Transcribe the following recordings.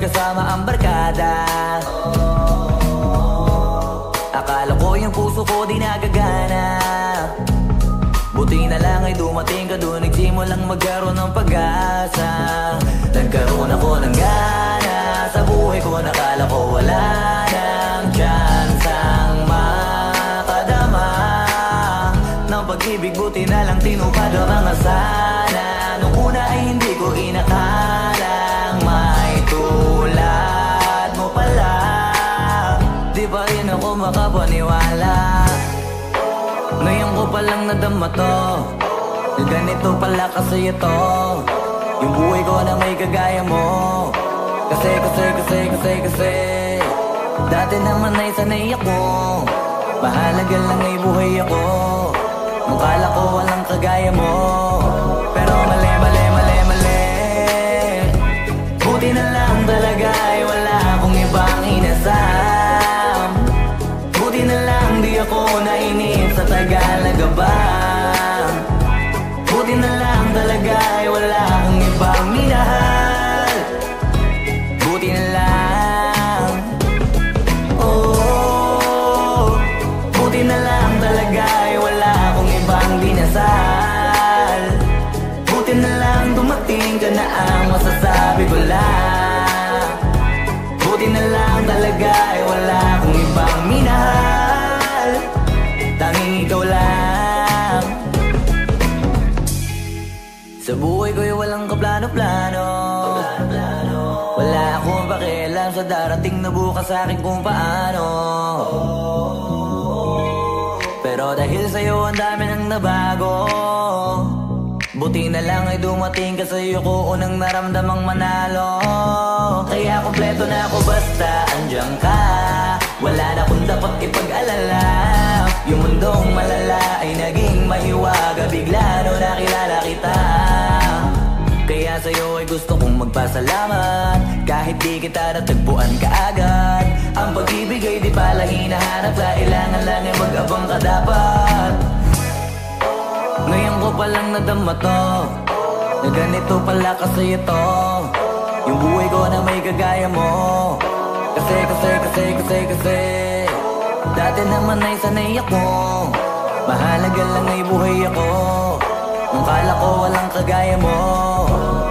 magkasama ang barkada. Akala ko yung puso ko di nagagana. Buti na lang ay dumating ka doon, nagsimulang magkaroon ng pag-asa. Nagkaroon ako ng gana sa buhay ko, nakala ko wala nang tsansang makadama ng pag-ibig. Buti na lang tinupad ang mga sana. Nung una ay hindi ko inakalang may tulad mo pala. Di pa rin ako makapaniwala. Ngayon ko palang nadama to, na ganito pala kasi ito yung buhay ko na may kagaya mo. Kasi dati naman ay sanay ako, mahalaga lang ay buhay ako. Nung kala ko walang kagaya mo, pero mali. Buti na lang talaga ay wala akong ibang inasam. Buti na lang di ako nainip sa Tagalaga ba. Buti na lang talaga ay wala akong ibang minahal. Buti na lang, oh, buti na lang talaga ay wala akong ibang dinasal. Buti na lang dumating ka na ang masasabi ko lang. Buti na lang talaga ay wala akong ibang minahal. Tanging ikaw lang. Sa buhay ko'y walang kaplano-plano. Wala akong pakialam sa darating na bukas sa akin kung paano. Pero dahil sa'yo ang dami nang nabago. Buti na lang ay dumating ka, sa'yo ko unang naramdamang manalo. Kaya kompleto na ako basta andyan ka. Wala na akong dapat ipag-alala. Yung mundong malala ay naging mahiwaga bigla no nakilala kita. Kaya sa'yo ay gusto kong magpasalamat. Kahit di kita natagpuan kaagad. Ang pag-ibig ay di pala hinahanap. Kailangan lang ay mag-abang ka dapat. Ngayon ko palang nadama to, na ganito pala kasi ito yung buhay ko na may kagaya mo. Kasi dati naman ay sanay ako, mahalaga lang ay buhay ako. Nung kala ko walang kagaya mo,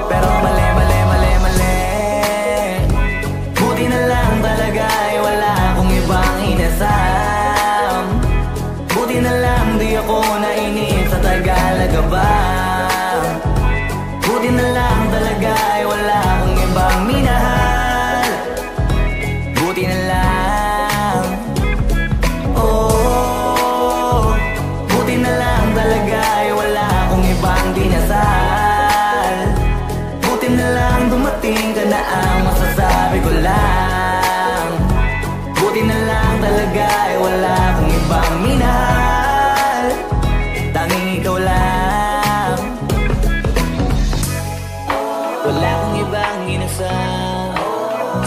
pero mali. Buti na lang talaga ay wala akong ibang inasam. Buti na lang di ako nainip sa Tagalaga ba. Buti na lang talaga ay wala akong ibang minahal. Buti na lang, oh, buti na lang talaga ay wala akong ibang dinasal. Buti na lang dumating ka na ang masasabi ko lang. Buti na lang talaga ay wala akong ibang minahal. Tanging ikaw lang. Wala akong ibang inasal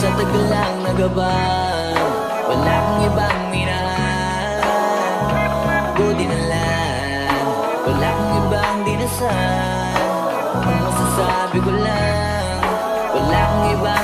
sa tagal lang nagabang. Wala akong ibang minahal. Buti na lang. Wala akong ibang dinasal. Ang masasabi ko lang, wala akong ibang